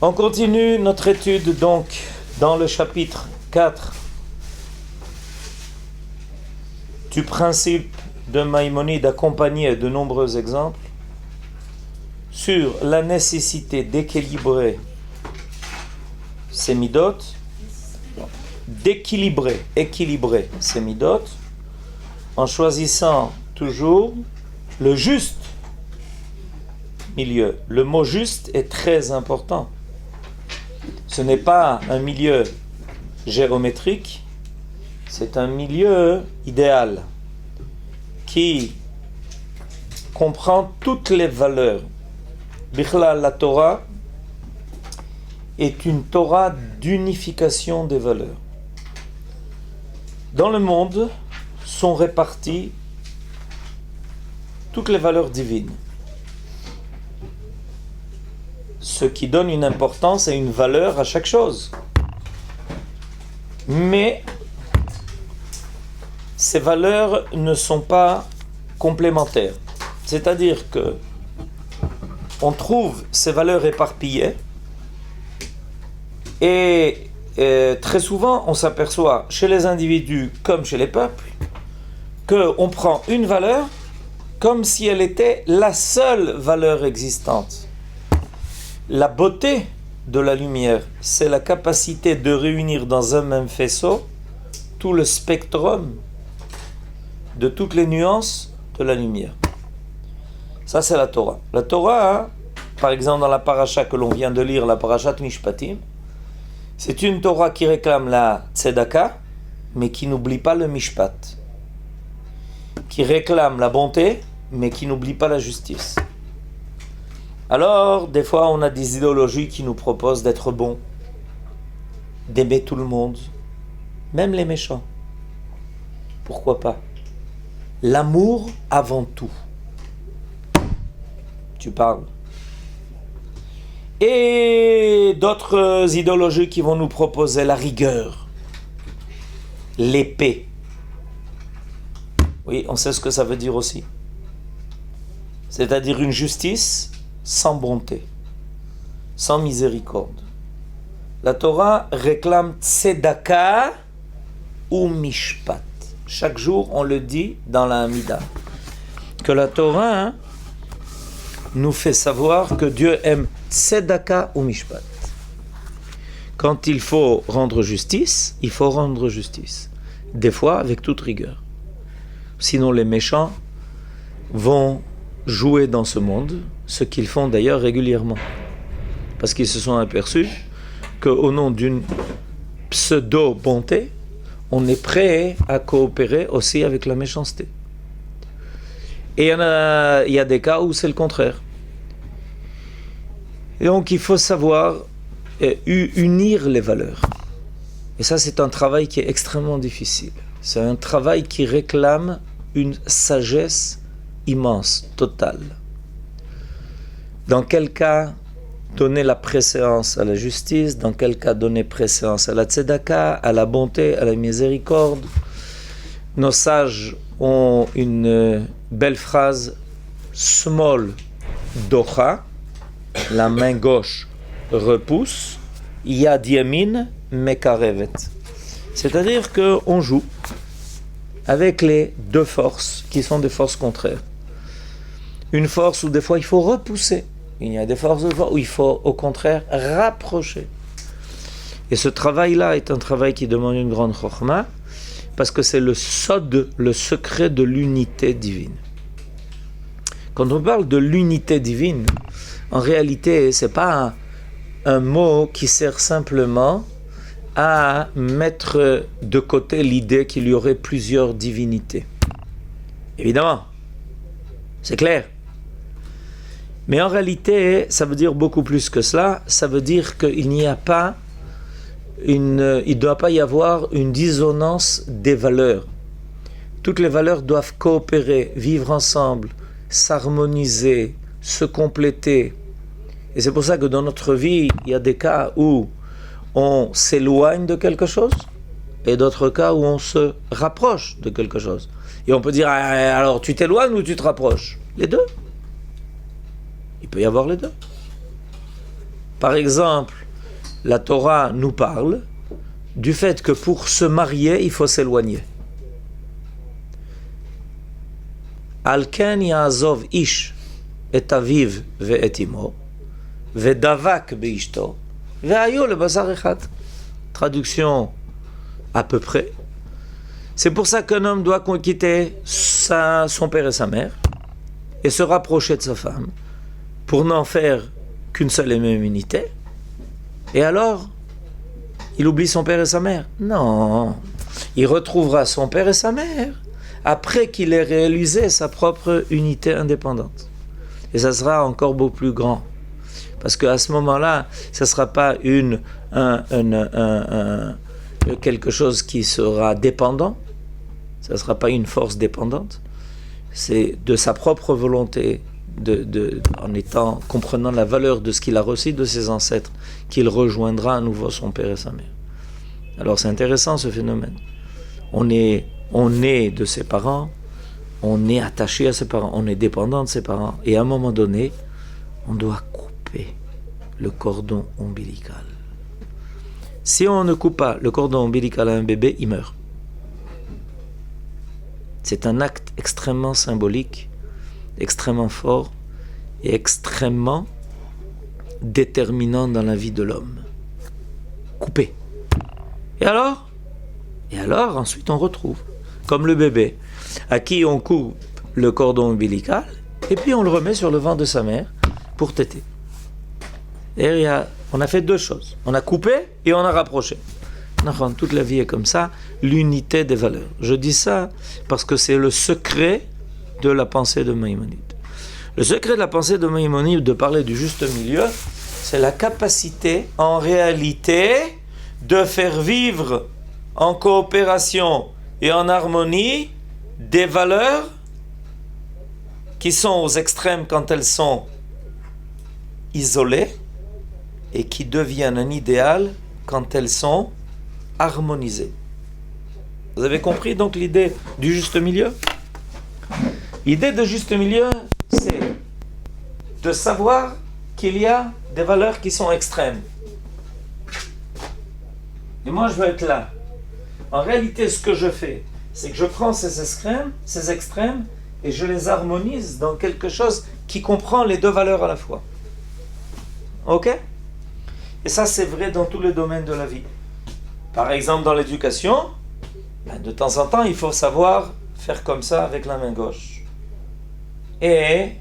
On continue notre étude donc dans le chapitre 4 du principe de Maïmonide accompagné de nombreux exemples sur la nécessité d'équilibrer ces midot, équilibrer ces midot en choisissant toujours le juste milieu. Le mot juste est très important. Ce n'est pas un milieu géométrique, c'est un milieu idéal qui comprend toutes les valeurs. Bichlal, la Torah est une Torah d'unification des valeurs. Dans le monde sont réparties toutes les valeurs divines, ce qui donne une importance et une valeur à chaque chose. Mais ces valeurs ne sont pas complémentaires. C'est-à-dire que on trouve ces valeurs éparpillées et très souvent on s'aperçoit chez les individus comme chez les peuples qu'on prend une valeur comme si elle était la seule valeur existante. La beauté de la lumière, c'est la capacité de réunir dans un même faisceau tout le spectrum de toutes les nuances de la lumière. Ça, c'est la Torah. La Torah, par exemple, dans la paracha que l'on vient de lire, la parashat Mishpatim, c'est une Torah qui réclame la tzedaka, mais qui n'oublie pas le mishpat. Qui réclame la bonté, mais qui n'oublie pas la justice. Alors, des fois, on a des idéologies qui nous proposent d'être bons, d'aimer tout le monde, même les méchants. Pourquoi pas? L'amour avant tout. Tu parles. Et d'autres idéologies qui vont nous proposer la rigueur, l'épée. Oui, on sait ce que ça veut dire aussi. C'est-à-dire une justice sans bonté, sans miséricorde. La Torah réclame tzedaka ou mishpat. Chaque jour, on le dit dans la Hamida, que la Torah nous fait savoir que Dieu aime tzedaka ou mishpat. Quand il faut rendre justice, il faut rendre justice. Des fois, avec toute rigueur. Sinon, les méchants vont jouer dans ce monde, ce qu'ils font d'ailleurs régulièrement. Parce qu'ils se sont aperçus qu'au nom d'une pseudo-bonté, on est prêt à coopérer aussi avec la méchanceté. Et il y a des cas où c'est le contraire. Et donc il faut savoir unir les valeurs. Et ça, c'est un travail qui est extrêmement difficile. C'est un travail qui réclame une sagesse immense, totale. Dans quel cas donner la préséance à la justice, dans quel cas donner préséance à la tzedaka, à la bonté, à la miséricorde. Nos sages ont une belle phrase, small docha, la main gauche repousse, yad yamin mekarevet. C'est-à-dire qu'on joue avec les deux forces qui sont des forces contraires. Une force où des fois il faut repousser, il y a des forces où il faut au contraire rapprocher. Et ce travail-là est un travail qui demande une grande chokhma, parce que c'est le sod, le secret de l'unité divine. Quand on parle de l'unité divine, en réalité, ce n'est pas un mot qui sert simplement à mettre de côté l'idée qu'il y aurait plusieurs divinités. Évidemment, c'est clair. Mais en réalité, ça veut dire beaucoup plus que cela. Ça veut dire qu'il n'y a pas il ne doit pas y avoir une dissonance des valeurs. Toutes les valeurs doivent coopérer, vivre ensemble, s'harmoniser, se compléter. Et c'est pour ça que dans notre vie, il y a des cas où on s'éloigne de quelque chose et d'autres cas où on se rapproche de quelque chose. Et on peut dire, alors tu t'éloignes ou tu te rapproches? Les deux. Il peut y avoir les deux. Par exemple, la Torah nous parle du fait que pour se marier, il faut s'éloigner. Al ken ya'azov ish et aviv ve'et imo ve'davak be'ishto ve'ayu lebasar echad. Traduction à peu près. C'est pour ça qu'un homme doit quitter son père et sa mère et se rapprocher de sa femme pour n'en faire qu'une seule et même unité. Et alors, il oublie son père et sa mère? Non, il retrouvera son père et sa mère après qu'il ait réalisé sa propre unité indépendante. Et ça sera encore beaucoup plus grand. Parce qu'à ce moment-là, ça ne sera pas quelque chose qui sera dépendant, ça ne sera pas une force dépendante, c'est de sa propre volonté, comprenant la valeur de ce qu'il a reçu de ses ancêtres, qu'il rejoindra à nouveau son père et sa mère. Alors c'est intéressant ce phénomène. On est de ses parents, on est attaché à ses parents, on est dépendant de ses parents, et à un moment donné, on doit couper le cordon ombilical. Si on ne coupe pas le cordon ombilical à un bébé, il meurt. C'est un acte extrêmement symbolique, extrêmement fort et extrêmement déterminant dans la vie de l'homme. Couper. Et alors, ensuite on retrouve, comme le bébé, à qui on coupe le cordon ombilical, et puis on le remet sur le ventre de sa mère pour téter. Et on a fait deux choses. On a coupé et on a rapproché. Toute la vie est comme ça, l'unité des valeurs. Je dis ça parce que c'est le secret de la pensée de Maïmonide. Le secret de la pensée de Maïmonide de parler du juste milieu, c'est la capacité, en réalité, de faire vivre en coopération et en harmonie des valeurs qui sont aux extrêmes quand elles sont isolées et qui deviennent un idéal quand elles sont harmonisées. Vous avez compris donc l'idée du juste milieu? L'idée de juste milieu, c'est de savoir qu'il y a des valeurs qui sont extrêmes. Et moi, je veux être là. En réalité, ce que je fais, c'est que je prends ces extrêmes, et je les harmonise dans quelque chose qui comprend les deux valeurs à la fois. Ok? Et ça, c'est vrai dans tous les domaines de la vie. Par exemple, dans l'éducation, de temps en temps, il faut savoir faire comme ça avec la main gauche. Et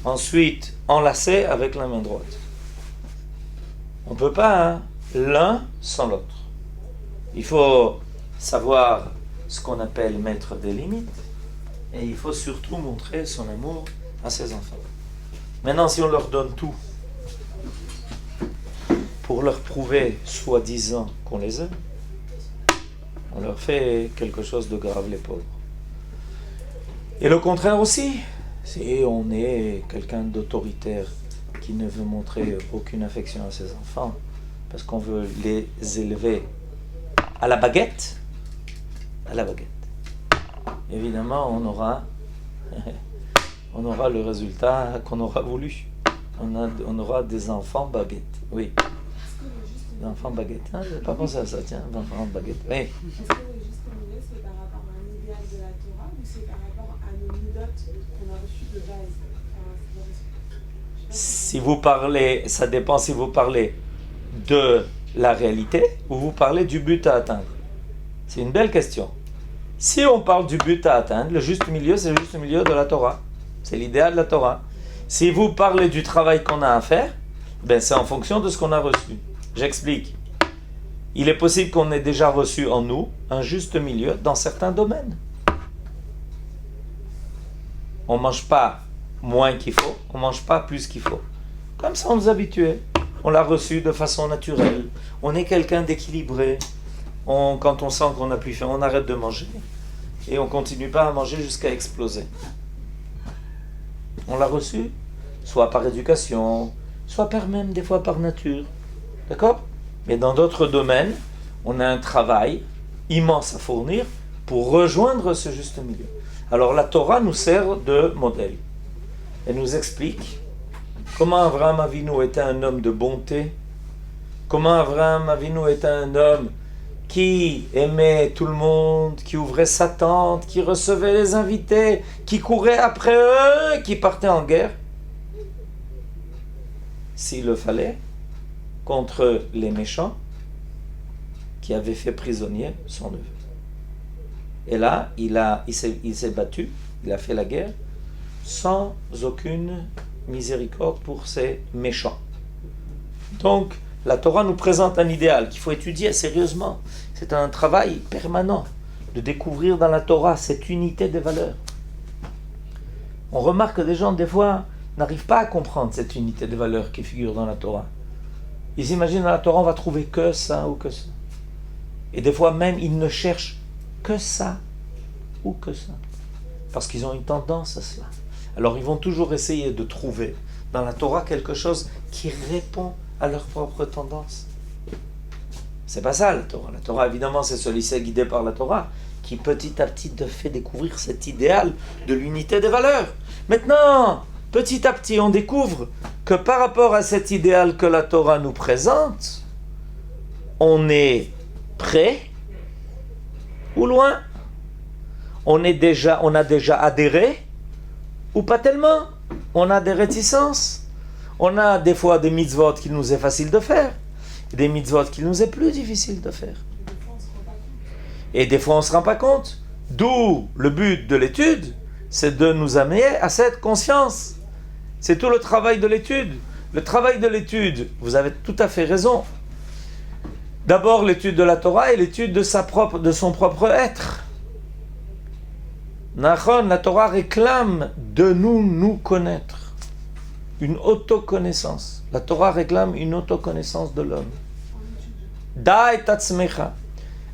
ensuite, enlacer avec la main droite. On ne peut pas l'un sans l'autre. Il faut savoir ce qu'on appelle mettre des limites. Et il faut surtout montrer son amour à ses enfants. Maintenant, si on leur donne tout, pour leur prouver, soi-disant, qu'on les aime, on leur fait quelque chose de grave, les pauvres. Et le contraire aussi, si on est quelqu'un d'autoritaire qui ne veut montrer aucune affection à ses enfants, parce qu'on veut les élever à la baguette, évidemment, on aura le résultat qu'on aura voulu. On aura des enfants baguettes, oui. Des enfants baguettes. Ah, je n'ai pas pensé à ça, tiens, enfants baguettes. Oui. Est-ce que le juste milieu, c'est par rapport à un idéal de la Torah ou c'est par rapport à nos midotes qu'on a reçues de base? Si vous parlez, ça dépend si vous parlez de la réalité ou vous parlez du but à atteindre. C'est une belle question. Si on parle du but à atteindre, le juste milieu, c'est le juste milieu de la Torah. C'est l'idéal de la Torah. Si vous parlez du travail qu'on a à faire, ben c'est en fonction de ce qu'on a reçu. J'explique. Il est possible qu'on ait déjà reçu en nous un juste milieu dans certains domaines. On ne mange pas moins qu'il faut, on ne mange pas plus qu'il faut. Comme ça, on nous habituait. On l'a reçu de façon naturelle. On est quelqu'un d'équilibré. Quand on sent qu'on n'a plus faim, on arrête de manger. Et on ne continue pas à manger jusqu'à exploser. On l'a reçu, soit par éducation, soit même des fois par nature. D'accord? Mais dans d'autres domaines, on a un travail immense à fournir pour rejoindre ce juste milieu. Alors la Torah nous sert de modèle. Elle nous explique comment Avraham Avinu était un homme de bonté, comment Avraham Avinu était un homme qui aimait tout le monde, qui ouvrait sa tente, qui recevait les invités, qui courait après eux, qui partait en guerre, s'il le fallait, contre les méchants qui avaient fait prisonnier son neveu. Et là, il s'est battu, il a fait la guerre sans aucune miséricorde pour ces méchants. Donc, la Torah nous présente un idéal qu'il faut étudier sérieusement. C'est un travail permanent de découvrir dans la Torah cette unité des valeurs. On remarque que des gens, des fois, n'arrivent pas à comprendre cette unité des valeurs qui figure dans la Torah. Ils imaginent dans la Torah, on va trouver que ça ou que ça. Et des fois même, ils ne cherchent que ça ou que ça. Parce qu'ils ont une tendance à cela. Alors ils vont toujours essayer de trouver dans la Torah quelque chose qui répond à leur propre tendance. C'est pas ça la Torah. La Torah, évidemment, c'est ce lycée guidé par la Torah qui petit à petit te fait découvrir cet idéal de l'unité des valeurs. Maintenant, petit à petit, on découvre que par rapport à cet idéal que la Torah nous présente, on est près ou loin. On a déjà adhéré ou pas tellement. On a des réticences. On a des fois des mitzvot qu'il nous est facile de faire, des mitzvot qu'il nous est plus difficile de faire. Et des fois on ne se rend pas compte. D'où le but de l'étude, c'est de nous amener à cette conscience. C'est tout le travail de l'étude. Le travail de l'étude, vous avez tout à fait raison. D'abord l'étude de la Torah et l'étude de son propre être. Nachon, la Torah réclame de nous connaître. Une autoconnaissance. La Torah réclame une autoconnaissance de l'homme. Da et tatzmecha.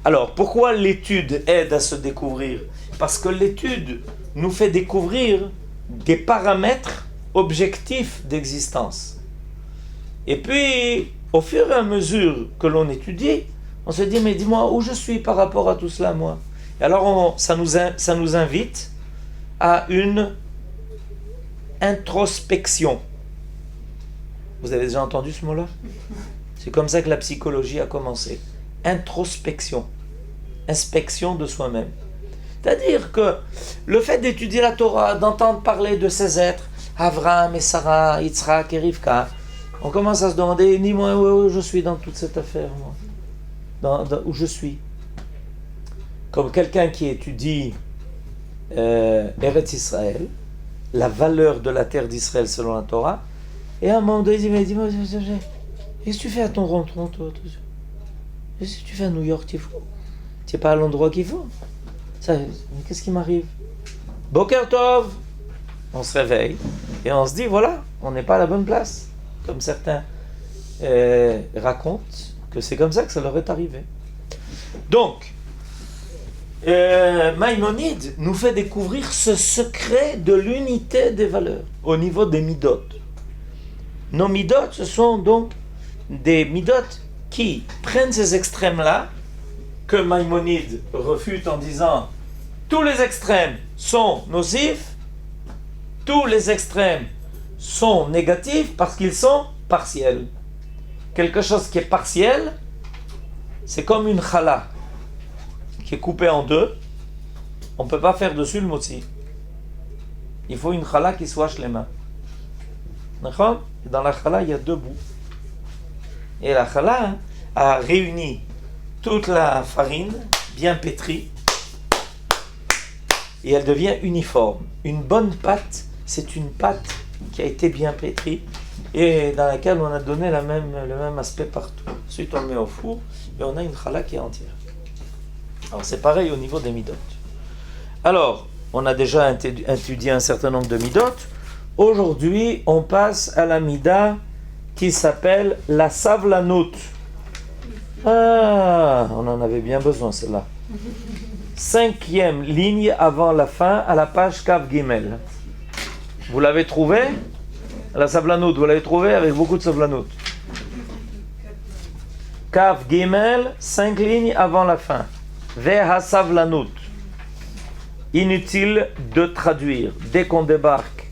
Alors, pourquoi l'étude aide à se découvrir? Parce que l'étude nous fait découvrir des paramètres objectifs d'existence. Et puis, au fur et à mesure que l'on étudie, on se dit, mais dis-moi, où je suis par rapport à tout cela, moi? Et alors, ça nous invite à une introspection. Vous avez déjà entendu ce mot-là? C'est comme ça que la psychologie a commencé. Introspection. Inspection de soi-même. C'est-à-dire que le fait d'étudier la Torah, d'entendre parler de ces êtres, Avraham et Sarah, Yitzhak et Rivka, on commence à se demander, dis-moi où je suis dans toute cette affaire, moi. Où je suis. Comme quelqu'un qui étudie Eretz Israël, la valeur de la terre d'Israël selon la Torah, et à un moment donné, il dit, mais dis-moi, qu'est-ce que tu fais à ton rond-tronc, toi? Qu'est-ce que tu fais à New York, tu n'es pas à l'endroit qu'il faut. Mais qu'est-ce qui m'arrive? Boker Tov. On se réveille et on se dit, voilà, on n'est pas à la bonne place. Comme certains racontent que c'est comme ça que ça leur est arrivé. Donc, Maïmonide nous fait découvrir ce secret de l'unité des valeurs au niveau des midot. Nos midot, ce sont donc des midot qui prennent ces extrêmes-là, que Maïmonide refute en disant tous les extrêmes sont nocifs, tous les extrêmes sont négatifs parce qu'ils sont partiels. Quelque chose qui est partiel, c'est comme une challah qui est coupée en deux. On ne peut pas faire dessus le motzi. Il faut une challah qui soit shlema. D'accord? Dans la challah, il y a deux bouts. Et la challah a réuni toute la farine bien pétrie et elle devient uniforme. Une bonne pâte, c'est une pâte qui a été bien pétrie et dans laquelle on a donné le même aspect partout. Ensuite, on le met au four et on a une challah qui est entière. Alors, c'est pareil au niveau des midot. Alors, on a déjà étudié un certain nombre de midot. Aujourd'hui, on passe à la mida qui s'appelle la savlanut. Ah, on en avait bien besoin, celle-là. 5e ligne avant la fin, à la page Kav Gimel. Vous l'avez trouvé? La savlanut, vous l'avez trouvé avec beaucoup de savlanut. Kav Gimel, 5 lignes avant la fin. Veha savlanut. Inutile de traduire. Dès qu'on débarque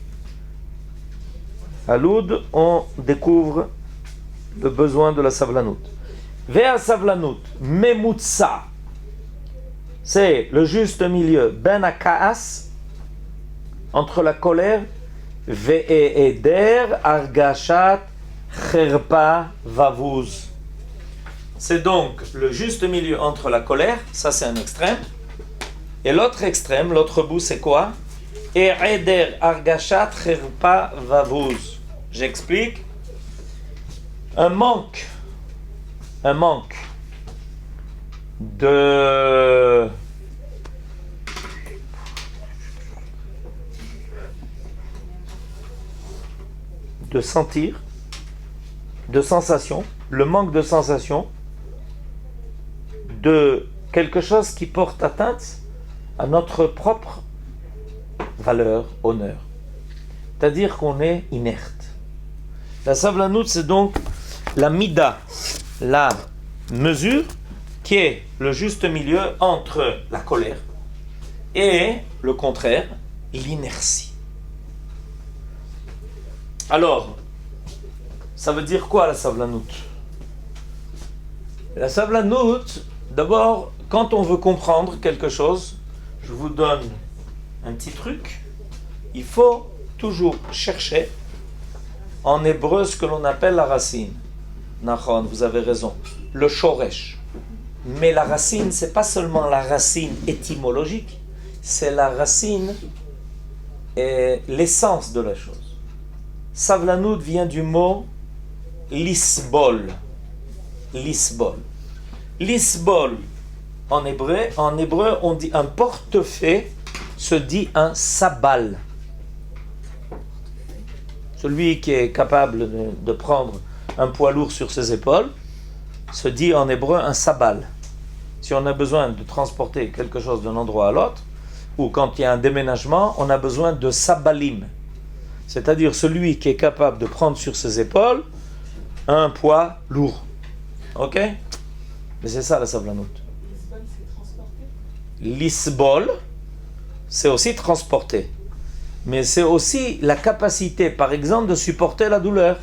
À Loud, on découvre le besoin de la savlanout. Vea savlanout, memutsa. C'est le juste milieu. Ben akaas, entre la colère, ve'eder argashat cherpa vavuz. C'est donc le juste milieu entre la colère, ça c'est un extrême, et l'autre extrême, l'autre bout c'est quoi? E'eder argashat cherpa vavuz. J'explique. Un manque de sentir, de sensation, le manque de sensation de quelque chose qui porte atteinte à notre propre valeur, honneur. C'est-à-dire qu'on est inerte. La savlanout, c'est donc la mida, la mesure qui est le juste milieu entre la colère et le contraire, l'inertie. Alors, ça veut dire quoi la savlanout? La savlanout, d'abord, quand on veut comprendre quelque chose, je vous donne un petit truc, il faut toujours chercher en hébreu ce que l'on appelle la racine. Nachon, vous avez raison, le shoresh. Mais la racine, c'est pas seulement la racine étymologique, c'est la racine et l'essence de la chose. Savlanout vient du mot lisbol. Lisbol. Lisbol, en hébreu, on dit un portefaix, se dit un sabal. Celui qui est capable de prendre un poids lourd sur ses épaules se dit en hébreu un sabal. Si on a besoin de transporter quelque chose d'un endroit à l'autre, ou quand il y a un déménagement, on a besoin de sabalim. C'est-à-dire celui qui est capable de prendre sur ses épaules un poids lourd. Ok? Mais c'est ça la savlanout. Lisbonne, c'est transporter. Lisbol, c'est aussi transporter. Mais c'est aussi la capacité, par exemple, de supporter la douleur.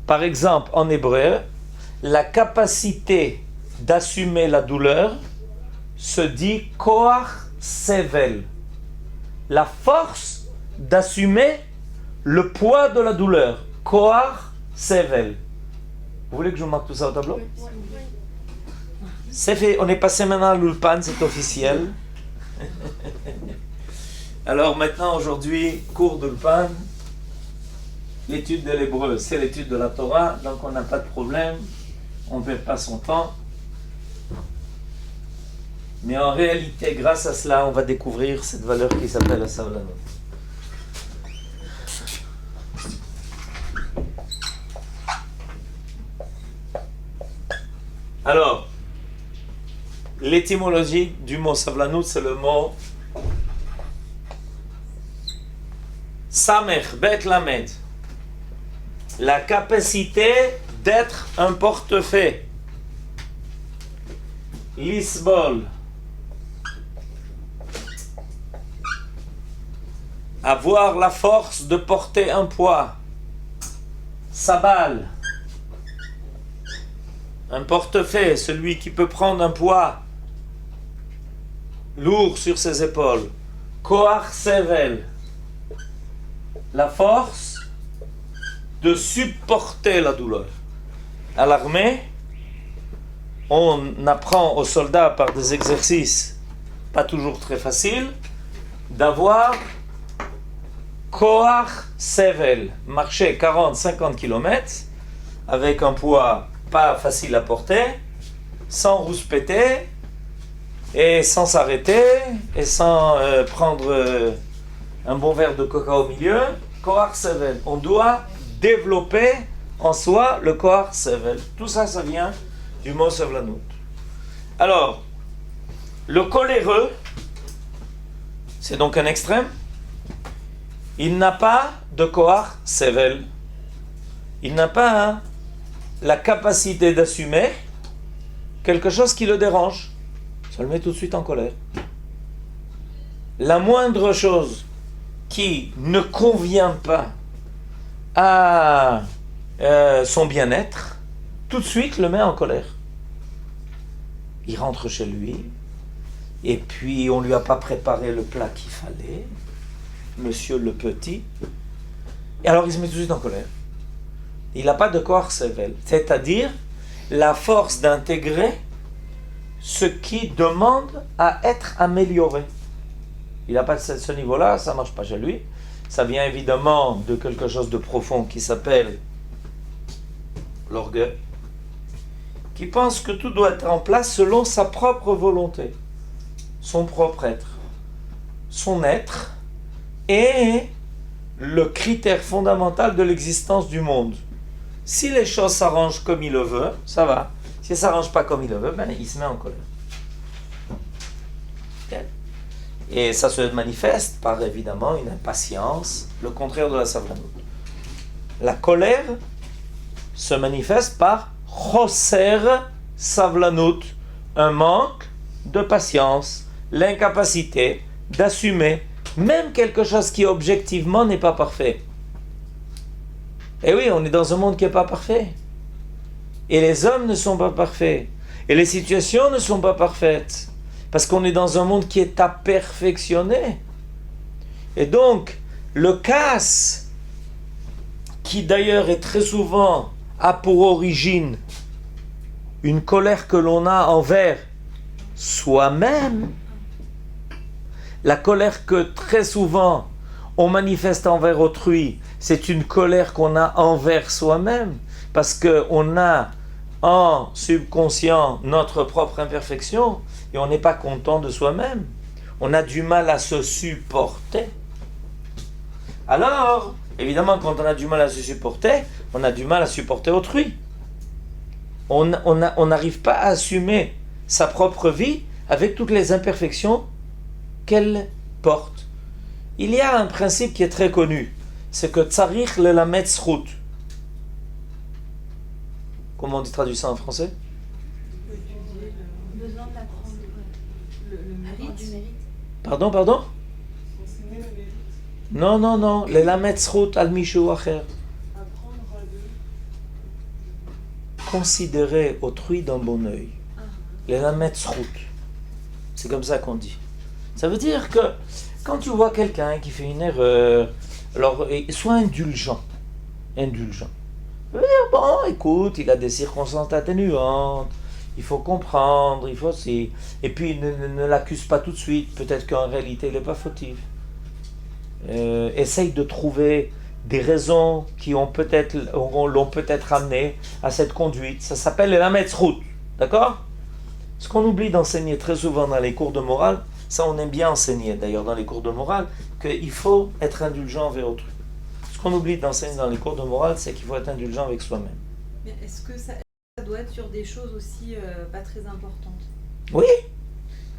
Par exemple, en hébreu, la capacité d'assumer la douleur se dit koach sevel. La force d'assumer le poids de la douleur. Koach sevel. Vous voulez que je vous marque tout ça au tableau? C'est fait, on est passé maintenant à l'ulpan, c'est officiel. Alors maintenant, aujourd'hui, cours d'ulpan, l'étude de l'hébreu, c'est l'étude de la Torah, donc on n'a pas de problème, on ne perd pas son temps. Mais en réalité, grâce à cela, on va découvrir cette valeur qui s'appelle la savlanout. Alors, l'étymologie du mot savlanout, c'est le mot Samer, Bet Lamed. La capacité d'être un portefaix. Lisbol. Avoir la force de porter un poids. Sabal. Un portefaix, celui qui peut prendre un poids lourd sur ses épaules. Koach sevel. La force de supporter la douleur. À l'armée, on apprend aux soldats par des exercices pas toujours très faciles d'avoir koach sevel, marcher 40-50 km avec un poids pas facile à porter, sans rouspéter et sans s'arrêter et sans prendre un bon verre de coca au milieu. Koach sevel. On doit développer en soi le koach sevel. Tout ça, ça vient du mot savlanout. Alors, le coléreux, c'est donc un extrême. Il n'a pas de koach sevel. Il n'a pas la capacité d'assumer quelque chose qui le dérange. Ça le met tout de suite en colère. La moindre chose qui ne convient pas à son bien-être, tout de suite le met en colère. Il rentre chez lui, et puis on ne lui a pas préparé le plat qu'il fallait, monsieur le petit, et alors il se met tout de suite en colère. Il n'a pas de corps sével, c'est-à-dire la force d'intégrer ce qui demande à être amélioré. Il n'a pas ce niveau-là, ça ne marche pas chez lui. Ça vient évidemment de quelque chose de profond qui s'appelle l'orgueil, qui pense que tout doit être en place selon sa propre volonté, son propre être, son être est le critère fondamental de l'existence du monde. Si les choses s'arrangent comme il le veut, ça va. Si ça ne s'arrange pas comme il le veut, ben, il se met en colère. Et ça se manifeste par évidemment une impatience, le contraire de la savlanout. La colère se manifeste par choser savlanout, un manque de patience, l'incapacité d'assumer même quelque chose qui objectivement n'est pas parfait. Et oui, on est dans un monde qui n'est pas parfait. Et les hommes ne sont pas parfaits. Et les situations ne sont pas parfaites. Parce qu'on est dans un monde qui est à perfectionner. Et donc, le casse, qui d'ailleurs est très souvent a pour origine une colère que l'on a envers soi-même, la colère que très souvent on manifeste envers autrui, c'est une colère qu'on a envers soi-même, parce qu'on a en subconscient notre propre imperfection, et on n'est pas content de soi-même. On a du mal à se supporter. Alors, évidemment, quand on a du mal à se supporter, on a du mal à supporter autrui. On n'arrive pas à assumer sa propre vie avec toutes les imperfections qu'elle porte. Il y a un principe qui est très connu, c'est que tzarich le lamet zchut. Comment on dit traduit ça en français? Besoin d'apprendre le mérite du mérite. Pardon? Non. Le lamet zchut al mishu acher. Considérer autrui d'un bon œil. Le lamet zchut. C'est comme ça qu'on dit. Ça veut dire que quand tu vois quelqu'un qui fait une erreur, alors sois indulgent. Ça veut dire, bon, écoute, il a des circonstances atténuantes, il faut comprendre, il faut aussi. Et puis ne l'accuse pas tout de suite, peut-être qu'en réalité il n'est pas fautif. Essaye de trouver des raisons qui l'ont peut-être amené à cette conduite. Ça s'appelle la metzrout, d'accord? Ce qu'on oublie d'enseigner très souvent dans les cours de morale, ça on aime bien enseigner d'ailleurs dans les cours de morale, qu'il faut être indulgent envers autrui. Ce qu'on oublie d'enseigner dans les cours de morale, c'est qu'il faut être indulgent avec soi-même. Mais est-ce que ça doit être sur des choses aussi pas très importantes? Oui.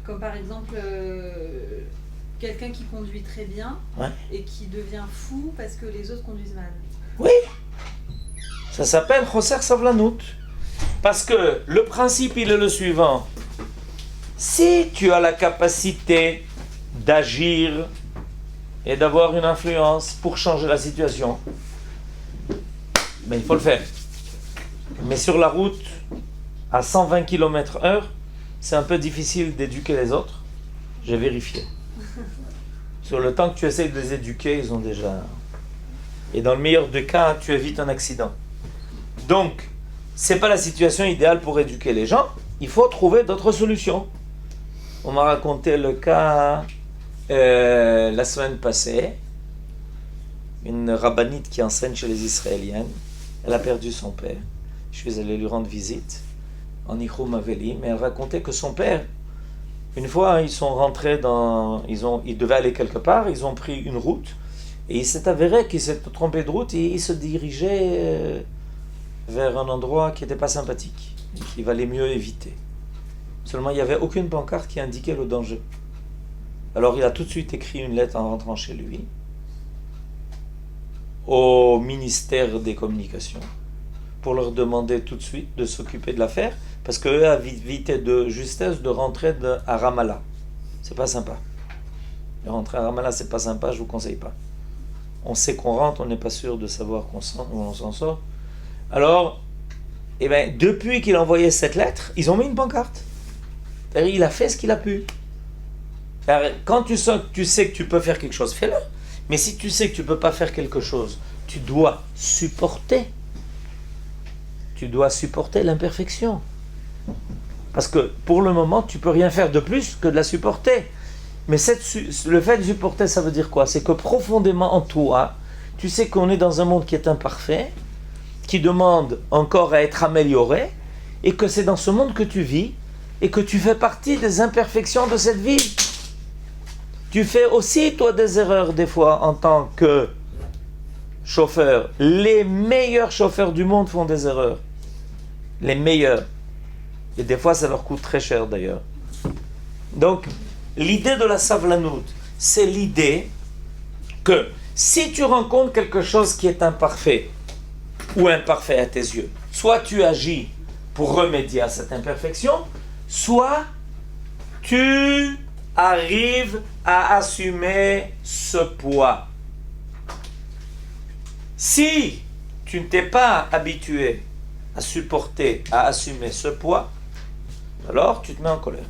Comme par exemple quelqu'un qui conduit très bien, ouais, et qui devient fou parce que les autres conduisent mal. Oui. Ça s'appelle choser savlanout. Parce que le principe, il est le suivant. Si tu as la capacité d'agir et d'avoir une influence pour changer la situation, ben il faut le faire. Mais sur la route, à 120 km/h, c'est un peu difficile d'éduquer les autres. J'ai vérifié. Sur le temps que tu essayes de les éduquer, ils ont déjà... Et dans le meilleur des cas, tu évites un accident. Donc, c'est pas la situation idéale pour éduquer les gens. Il faut trouver d'autres solutions. On m'a raconté le cas la semaine passée. Une rabbinite qui enseigne chez les Israéliennes. Elle a perdu son père. Je suis allé lui rendre visite en Nichum Aveli, mais elle racontait que son père, une fois, ils sont rentrés ils devaient aller quelque part, ils ont pris une route, et il s'est avéré qu'ils s'étaient trompés de route, et ils se dirigeaient vers un endroit qui n'était pas sympathique, et qu'il valait mieux éviter. Seulement, il n'y avait aucune pancarte qui indiquait le danger. Alors, il a tout de suite écrit une lettre en rentrant chez lui, au ministère des Communications, pour leur demander tout de suite de s'occuper de l'affaire, parce qu'eux avaient évité de justesse de rentrer à Ramallah. C'est pas sympa. Et rentrer à Ramallah, c'est pas sympa, je vous conseille pas. On sait qu'on rentre, on n'est pas sûr de savoir où on s'en sort. Alors, eh ben, depuis qu'il a envoyé cette lettre, ils ont mis une pancarte. C'est-à-dire, il a fait ce qu'il a pu. Alors, quand tu sais que tu peux faire quelque chose, fais-le. Mais si tu sais que tu ne peux pas faire quelque chose, tu dois supporter. Tu dois supporter l'imperfection. Parce que pour le moment, tu ne peux rien faire de plus que de la supporter. Mais le fait de supporter, ça veut dire quoi? C'est que profondément en toi, tu sais qu'on est dans un monde qui est imparfait, qui demande encore à être amélioré, et que c'est dans ce monde que tu vis, et que tu fais partie des imperfections de cette vie. Tu fais aussi, toi, des erreurs des fois en tant que chauffeur. Les meilleurs chauffeurs du monde font des erreurs. Les meilleurs. Et des fois, ça leur coûte très cher d'ailleurs. Donc, l'idée de la savlanout, c'est l'idée que si tu rencontres quelque chose qui est imparfait, ou imparfait à tes yeux, soit tu agis pour remédier à cette imperfection, soit tu arrives à assumer ce poids. Si tu ne t'es pas habitué à supporter, à assumer ce poids, alors tu te mets en colère.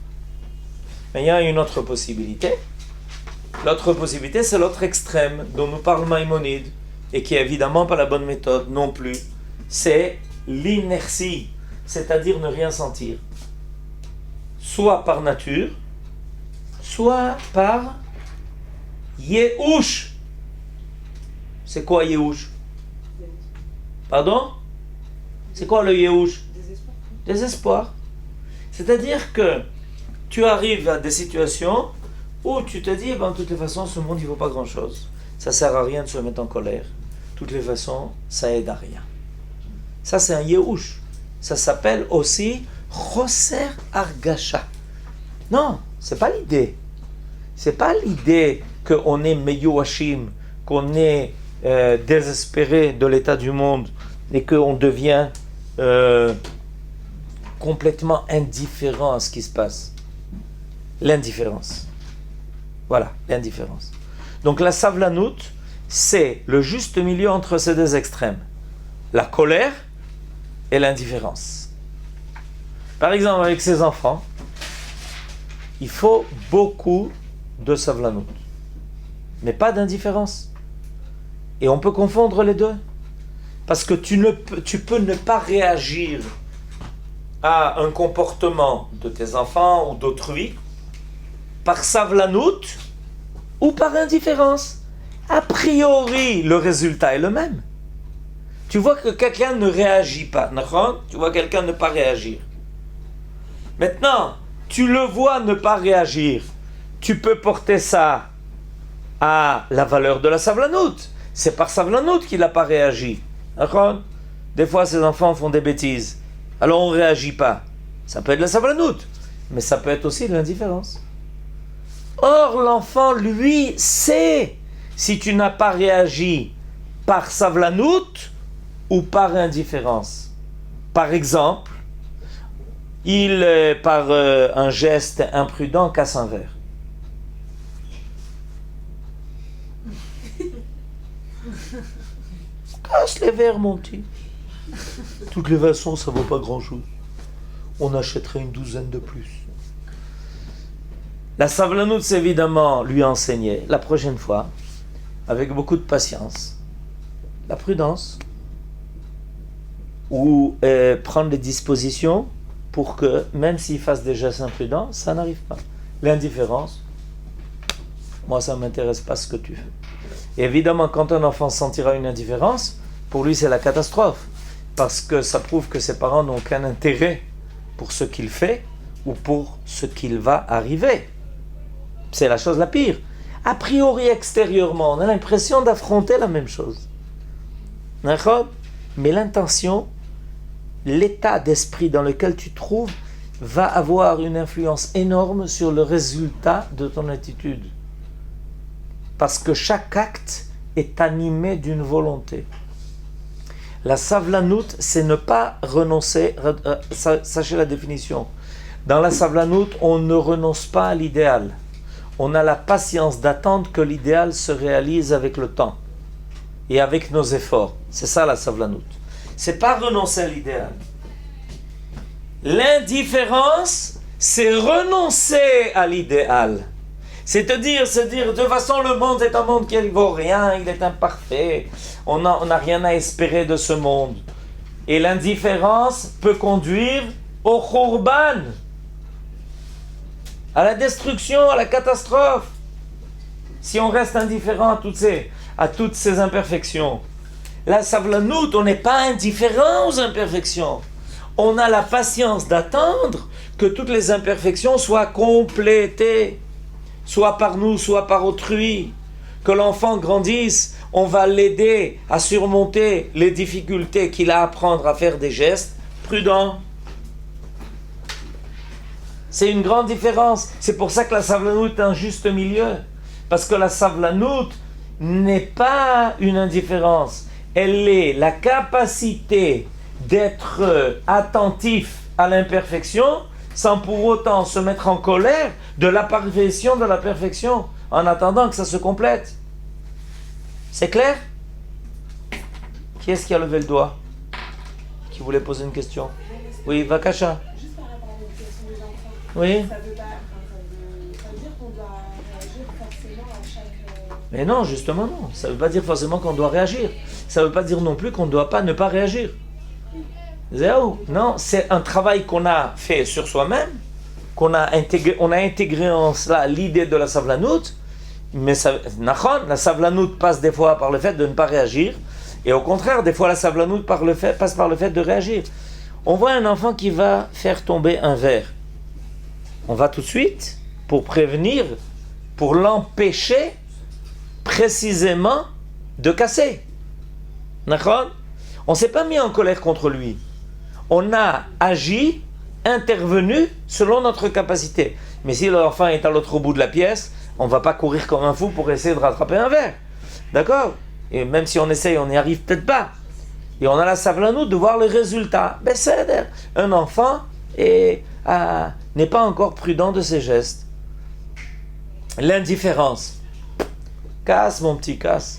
Mais il y a une autre possibilité. L'autre possibilité, c'est l'autre extrême dont nous parle Maïmonide et qui est évidemment pas la bonne méthode non plus. C'est l'inertie, c'est-à-dire ne rien sentir. Soit par nature, soit par Yehush. C'est quoi Yehush? Pardon? C'est quoi le Yehush? Désespoir. C'est-à-dire que tu arrives à des situations où tu te dis, de toutes les façons, ce monde, il ne vaut pas grand-chose. Ça ne sert à rien de se mettre en colère. De toutes les façons, ça aide à rien. Ça, c'est un Yehush. Ça s'appelle aussi Choser Argasha. Non, c'est pas l'idée. C'est pas l'idée qu'on est meyuashim, qu'on est désespéré de l'état du monde et qu'on devient complètement indifférent à ce qui se passe. L'indifférence. Voilà, l'indifférence. Donc la savlanout, c'est le juste milieu entre ces deux extrêmes. La colère et l'indifférence. Par exemple, avec ses enfants, il faut beaucoup de savlanout, mais pas d'indifférence. Et on peut confondre les deux. Parce que tu peux ne pas réagir à un comportement de tes enfants ou d'autrui par savlanout ou par indifférence. A priori, le résultat est le même. Tu vois que quelqu'un ne réagit pas. Tu vois quelqu'un ne pas réagir. Maintenant, tu le vois ne pas réagir. Tu peux porter ça à la valeur de la savlanout. C'est par savlanout qu'il n'a pas réagi. Des fois, ces enfants font des bêtises. Alors, on ne réagit pas. Ça peut être la savlanout, mais ça peut être aussi de l'indifférence. Or, l'enfant, lui, sait si tu n'as pas réagi par savlanout ou par indifférence. Par exemple, il, par un geste imprudent, casse un verre. Casse les verres, mon petit. Toutes les façons, ça vaut pas grand-chose. On achèterait une douzaine de plus. La savlanout, c'est évidemment lui enseigner, la prochaine fois, avec beaucoup de patience, la prudence, ou prendre des dispositions pour que, même s'il fasse des gestes imprudents, ça n'arrive pas. L'indifférence, moi, ça ne m'intéresse pas ce que tu fais. Et évidemment, quand un enfant sentira une indifférence, pour lui, c'est la catastrophe. Parce que ça prouve que ses parents n'ont aucun intérêt pour ce qu'il fait ou pour ce qu'il va arriver. C'est la chose la pire. A priori, extérieurement, on a l'impression d'affronter la même chose. D'accord ? Mais l'intention, l'état d'esprit dans lequel tu te trouves, va avoir une influence énorme sur le résultat de ton attitude. Parce que chaque acte est animé d'une volonté. La savlanout, c'est ne pas renoncer, sachez la définition. Dans la savlanout, on ne renonce pas à l'idéal. on a la patience d'attendre que l'idéal se réalise avec le temps et avec nos efforts. C'est ça la savlanout. C'est pas renoncer à l'idéal. L'indifférence, c'est renoncer à l'idéal. C'est dire, de toute façon, le monde est un monde qui ne vaut rien, il est imparfait, on n'a rien à espérer de ce monde. Et l'indifférence peut conduire au khurban, à la destruction, à la catastrophe. Si on reste indifférent à toutes ces imperfections. La savlanout, on n'est pas indifférent aux imperfections. On a la patience d'attendre que toutes les imperfections soient complétées, soit par nous, soit par autrui. Que l'enfant grandisse, on va l'aider à surmonter les difficultés qu'il a à apprendre à faire des gestes prudents. C'est une grande différence. C'est pour ça que la savlanout est un juste milieu. Parce que la savlanout n'est pas une indifférence. Elle est la capacité d'être attentif à l'imperfection sans pour autant se mettre en colère de l'apparition de la perfection en attendant que ça se complète. C'est clair? Qui est-ce qui a levé le doigt? Qui voulait poser une question? Oui, Vakasha. Juste par rapport à l'éducation des enfants. Oui. Ça veut dire qu'on doit réagir forcément à chaque... Mais non, justement non. Ça ne veut pas dire forcément qu'on doit réagir. Ça ne veut pas dire non plus qu'on ne doit pas ne pas réagir. Zéro. Non, c'est un travail qu'on a fait sur soi-même, on a intégré en cela l'idée de la savlanout, mais la savlanout passe des fois par le fait de ne pas réagir, et au contraire, des fois la savlanout passe par le fait de réagir. On voit un enfant qui va faire tomber un verre. On va tout de suite, pour prévenir, pour l'empêcher précisément de casser. D'accord ? On ne s'est pas mis en colère contre lui. On a agi, intervenu selon notre capacité. Mais si l'enfant est à l'autre bout de la pièce, on ne va pas courir comme un fou pour essayer de rattraper un verre. D'accord ? Et même si on essaye, on n'y arrive peut-être pas. Et on a la savlanout de voir le résultat. Ben c'est un enfant n'est pas encore prudent de ses gestes. L'indifférence. Casse mon petit, casse.